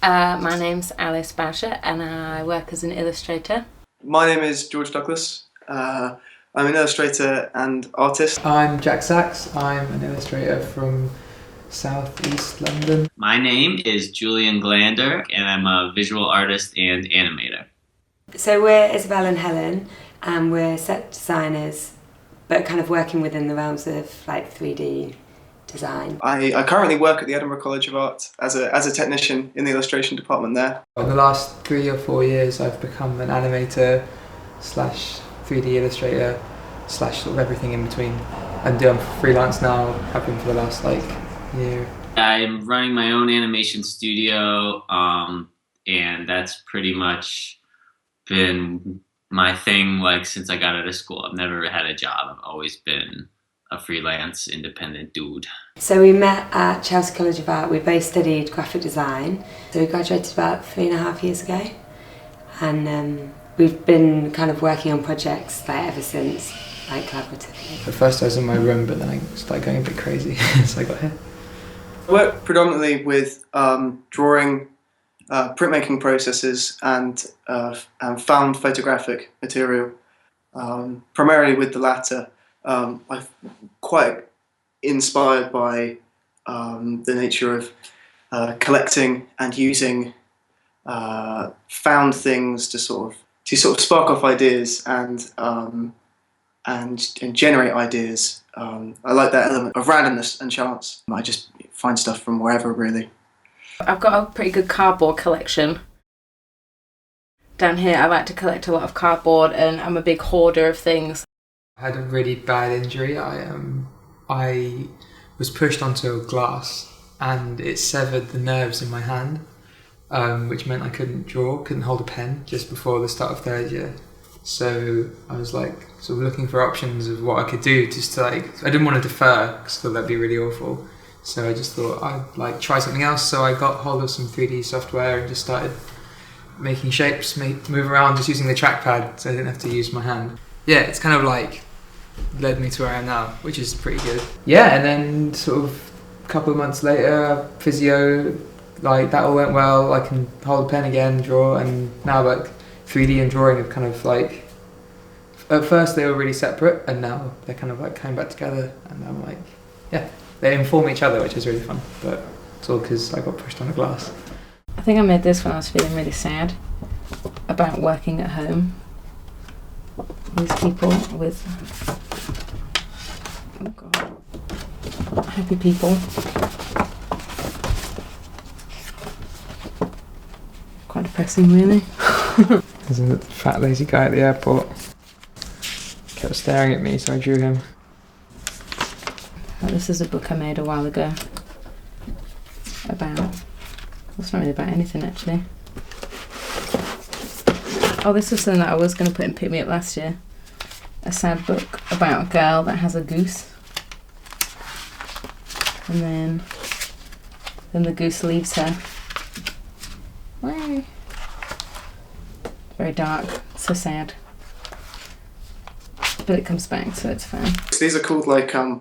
My name's Alice Bowsher and I work as an illustrator. My name is George Douglas. I'm an illustrator and artist. I'm Jack Sachs. I'm an illustrator from South East London. My name is Julian Glander and I'm a visual artist and animator. So we're Isabel and Helen and we're set designers, but kind of working within the realms of like 3D design. I currently work at the Edinburgh College of Art as a technician in the illustration department there. In the last 3 or 4 years I've become an animator slash 3D illustrator slash sort of everything in between. And I'm freelance now, have been for the last year. I'm running my own animation studio and that's pretty much been my thing since I got out of school. I've never had a job. I've always been a freelance independent dude. So we met at Chelsea College of Art. We both studied graphic design. So we graduated about 3.5 years ago, and we've been kind of working on projects ever since, collaboratively. At first I was in my room, but then I started going a bit crazy, so I got here. I work predominantly with drawing, printmaking processes and found photographic material, primarily with the latter. I'm quite inspired by the nature of collecting and using found things to sort of spark off ideas and generate ideas. I like that element of randomness and chance. I just find stuff from wherever, really. I've got a pretty good cardboard collection. Down here I like to collect a lot of cardboard and I'm a big hoarder of things. I had a really bad injury. I was pushed onto a glass and it severed the nerves in my hand, which meant I couldn't draw, couldn't hold a pen just before the start of third year. So I was sort of looking for options of what I could do just to I didn't want to defer because I thought that'd be really awful. So I just thought I'd try something else. So I got hold of some 3D software and just started making shapes, move around just using the trackpad so I didn't have to use my hand. Yeah, it's kind of led me to where I am now, which is pretty good. Yeah, and then sort of a couple of months later, physio, that all went well. I can hold a pen again, draw, and now 3D and drawing have kind of at first they were really separate, and now they're kind of coming back together, and I'm yeah, they inform each other, which is really fun, but it's all because I got pushed on a glass. I think I made this when I was feeling really sad about working at home. These people with, oh god, happy people. Quite depressing, really. There's a fat lazy guy at the airport. Kept staring at me, so I drew him. Oh, this is a book I made a while ago about, well, it's not really about anything actually. Oh, this was something that I was going to put in Pick Me Up last year. A sad book about a girl that has a goose. And then the goose leaves her. Why? Very dark, so sad. But it comes back, so it's fine. These are called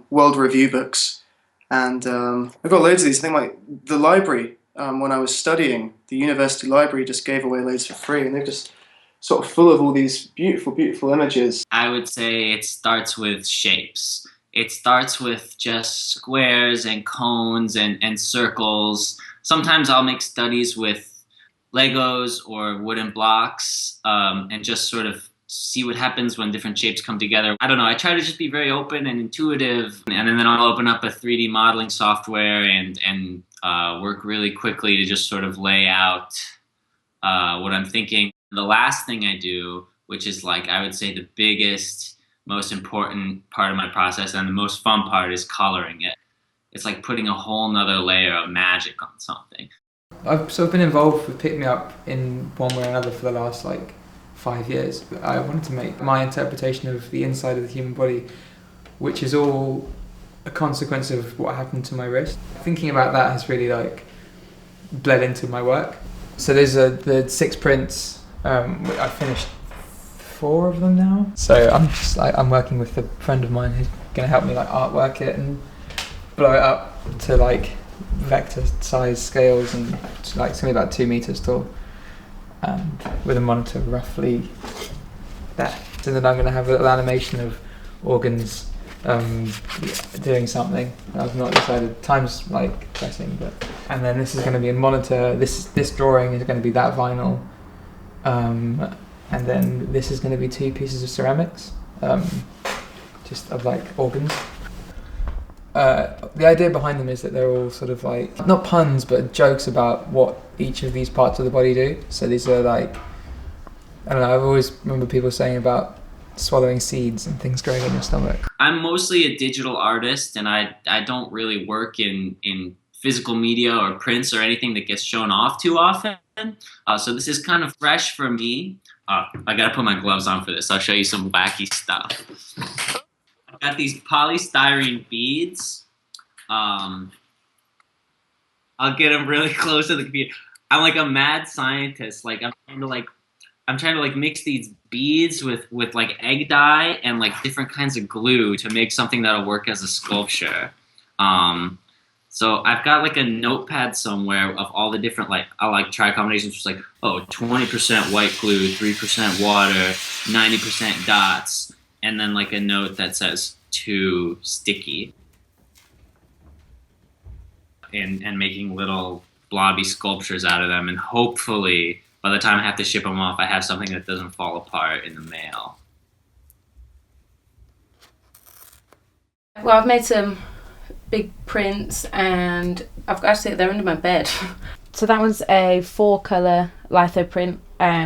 world review books, and I've got loads of these. I think the library, when I was studying, the university library just gave away loads for free, and they're just sort of full of all these beautiful, beautiful images. I would say it starts with shapes. It starts with just squares and cones and circles. Sometimes I'll make studies with Legos or wooden blocks and just sort of see what happens when different shapes come together. I don't know, I try to just be very open and intuitive, and then I'll open up a 3D modeling software and work really quickly to just sort of lay out what I'm thinking. The last thing I do, which is I would say the biggest, most important part of my process and the most fun part, is coloring it. It's like putting a whole nother layer of magic on something. I've sort of been involved with Pick Me Up in one way or another for the last 5 years. I wanted to make my interpretation of the inside of the human body, which is all a consequence of what happened to my wrist. Thinking about that has really bled into my work. So there's the 6 prints. I finished 4 of them now. So I'm working with a friend of mine who's going to help me artwork it and blow it up to vector size scales, and like something about 2 meters tall, and with a monitor roughly that. And then I'm going to have a little animation of organs doing something. I've not decided. Time's like pressing, but. And then this is going to be a monitor. This drawing is going to be that vinyl, and then this is going to be 2 pieces of ceramics, just of like organs. The idea behind them is that they're all sort of like not puns, but jokes about what each of these parts of the body do. So these are like, I don't know. I've always remember people saying about swallowing seeds and things growing in your stomach. I'm mostly a digital artist, and I don't really work in physical media or prints or anything that gets shown off too often. So this is kind of fresh for me. I gotta put my gloves on for this. I'll show you some wacky stuff. I've got these polystyrene beads. I'll get them really close to the computer. I'm like a mad scientist. Like I'm trying to mix these beads with like egg dye and like different kinds of glue to make something that'll work as a sculpture. So I've got like a notepad somewhere of all the different I'll like try combinations, which is like 20% white glue, 3% water, 90% dots, and then like a note that says too sticky, and making little blobby sculptures out of them, and hopefully by the time I have to ship them off, I have something that doesn't fall apart in the mail. Well, I've made some big prints, and I've actually, they're under my bed. So that one's a 4-colour litho print,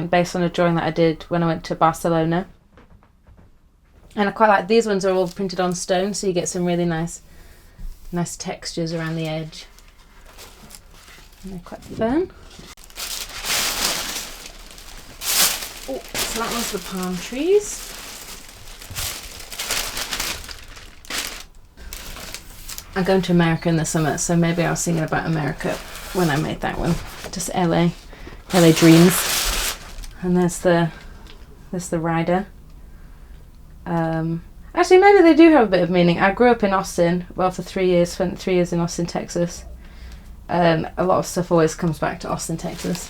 based on a drawing that I did when I went to Barcelona. And I quite like, these ones are all printed on stone, so you get some really nice textures around the edge. And they're quite firm. Oh, so that one's the palm trees. I'm going to America in the summer, so maybe I was thinking about America when I made that one. Just LA dreams. And there's the rider. Actually, maybe they do have a bit of meaning. I grew up in Austin, well, for 3 years, spent 3 years in Austin, Texas. A lot of stuff always comes back to Austin, Texas.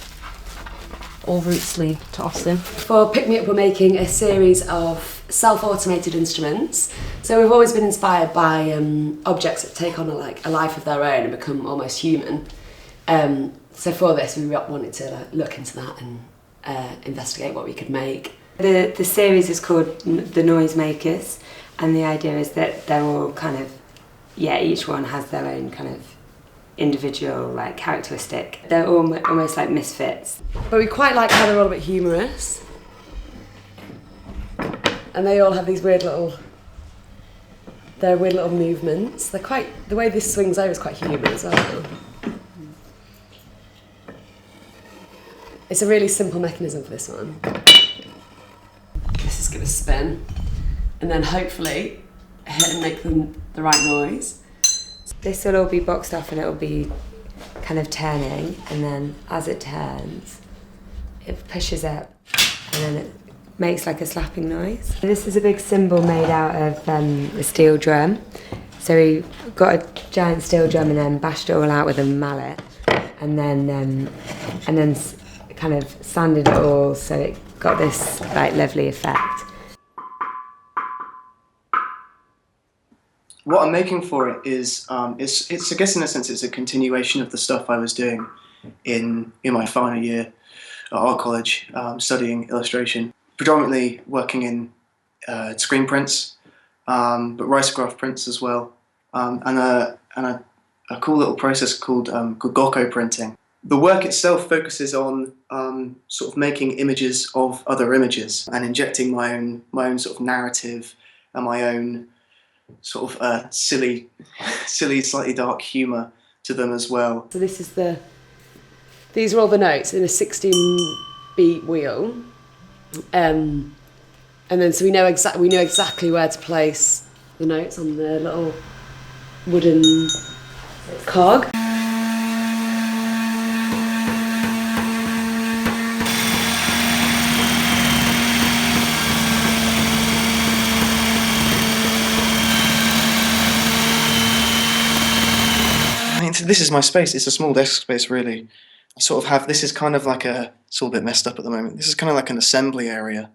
All routes lead to Austin. For Pick Me Up, we're making a series of self-automated instruments. So we've always been inspired by objects that take on a life of their own and become almost human. So for this, we wanted to look into that and investigate what we could make. The series is called The Noisemakers, and the idea is that they're all kind of, each one has their own kind of individual characteristic. They're all almost like misfits. But we quite like how they're all a bit humorous. And they all have these weird little movements. They're quite, the way this swings over is quite human as well. It's a really simple mechanism for this one. This is going to spin, and then hopefully hit and make the right noise. This will all be boxed off, and it will be kind of turning, and then as it turns, it pushes up, and then it makes like a slapping noise. This is a big cymbal made out of a steel drum. So we got a giant steel drum and then bashed it all out with a mallet, and then kind of sanded it all so it got this lovely effect. What I'm making for it is, it's I guess in a sense it's a continuation of the stuff I was doing in my final year at art college, studying illustration, predominantly working in screen prints, but risograph prints as well, and a cool little process called Gokko printing. The work itself focuses on sort of making images of other images and injecting my own sort of narrative and my own sort of silly, slightly dark humour to them as well. So this is these are all the notes in a 16-beat wheel, and then so we know exactly where to place the notes on the little wooden cog. this is my space. It's a small desk space, really. I sort of have, this is kind of like it's all a bit messed up at the moment. This is kind of like an assembly area,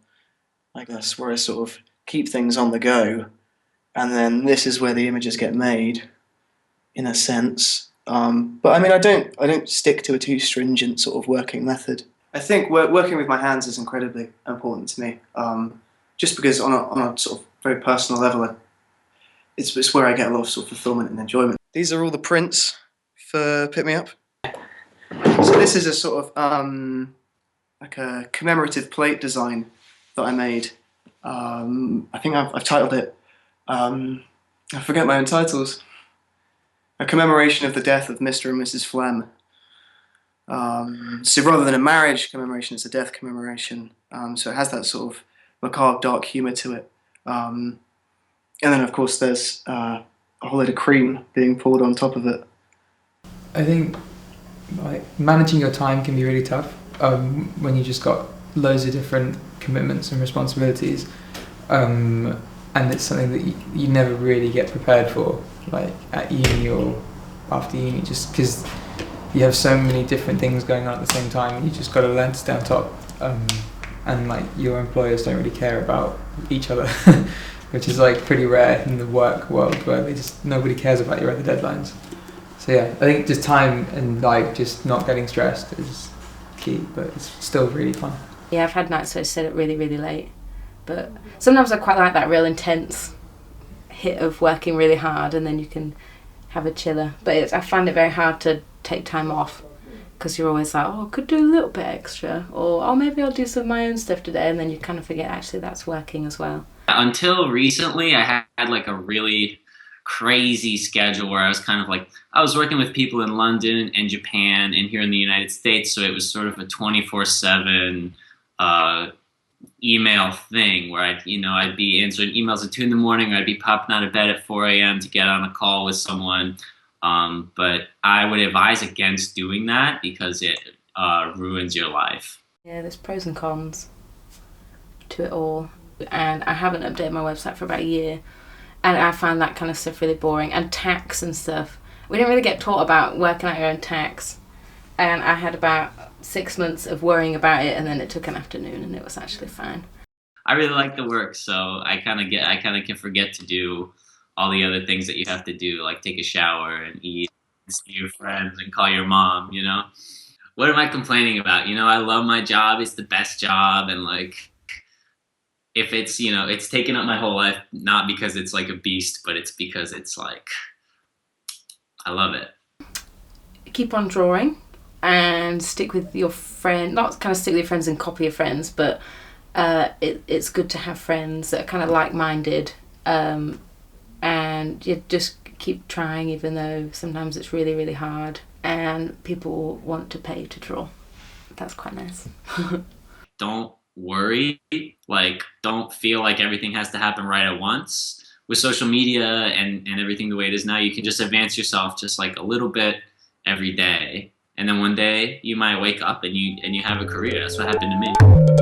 I guess, where I sort of keep things on the go. And then this is where the images get made, in a sense. But I mean, I don't stick to a too stringent sort of working method. I think working with my hands is incredibly important to me, just because on a sort of very personal level, it's where I get a lot of sort of fulfillment and enjoyment. These are all the prints for Pick Me Up. So this is a sort of like a commemorative plate design that I made. I think I've titled it, I forget my own titles, A Commemoration of the Death of Mr. and Mrs. Phlegm. So rather than a marriage commemoration, it's a death commemoration. So it has that sort of macabre, dark humour to it. And then, of course, there's a whole load of cream being poured on top of it. I think managing your time can be really tough when you just got loads of different commitments and responsibilities, and it's something that you never really get prepared for, like at uni or after uni, just because you have so many different things going on at the same time, and you just got to learn to stay on top. And like your employers don't really care about each other, which is like pretty rare in the work world, where nobody cares about your other deadlines. So yeah, I think just time and like just not getting stressed is key, but it's still really fun. Yeah, I've had nights where I stayed up really, really late, but sometimes I quite like that real intense hit of working really hard, and then you can have a chiller. But I find it very hard to take time off, because you're always like, oh, I could do a little bit extra, or oh, maybe I'll do some of my own stuff today, and then you kind of forget actually that's working as well. Until recently, I had like a really crazy schedule where I was kind of like, I was working with people in London and Japan and here in the United States, so it was sort of a 24/7 email thing where I'd be answering emails at 2 in the morning, or I'd be popping out of bed at 4 a.m. to get on a call with someone. But I would advise against doing that because it ruins your life. Yeah, there's pros and cons to it all. And I haven't updated my website for about a year. And I find that kind of stuff really boring. And tax and stuff. We didn't really get taught about working out your own tax. And I had about 6 months of worrying about it, and then it took an afternoon, and it was actually fine. I really like the work, so I kind of can forget to do all the other things that you have to do, like take a shower and eat and see your friends and call your mom, What am I complaining about? I love my job. It's the best job. And like, if it's, it's taken up my whole life, not because it's like a beast, but it's because it's like, I love it. Keep on drawing and stick with your friend, not kind of stick with your friends and copy your friends, but it's good to have friends that are kind of like-minded. And you just keep trying, even though sometimes it's really, really hard, and people want to pay to draw. That's quite nice. Don't worry. Like, don't feel like everything has to happen right at once. With social media and everything the way it is now, you can just advance yourself just like a little bit every day. And then one day you might wake up and you have a career. That's what happened to me.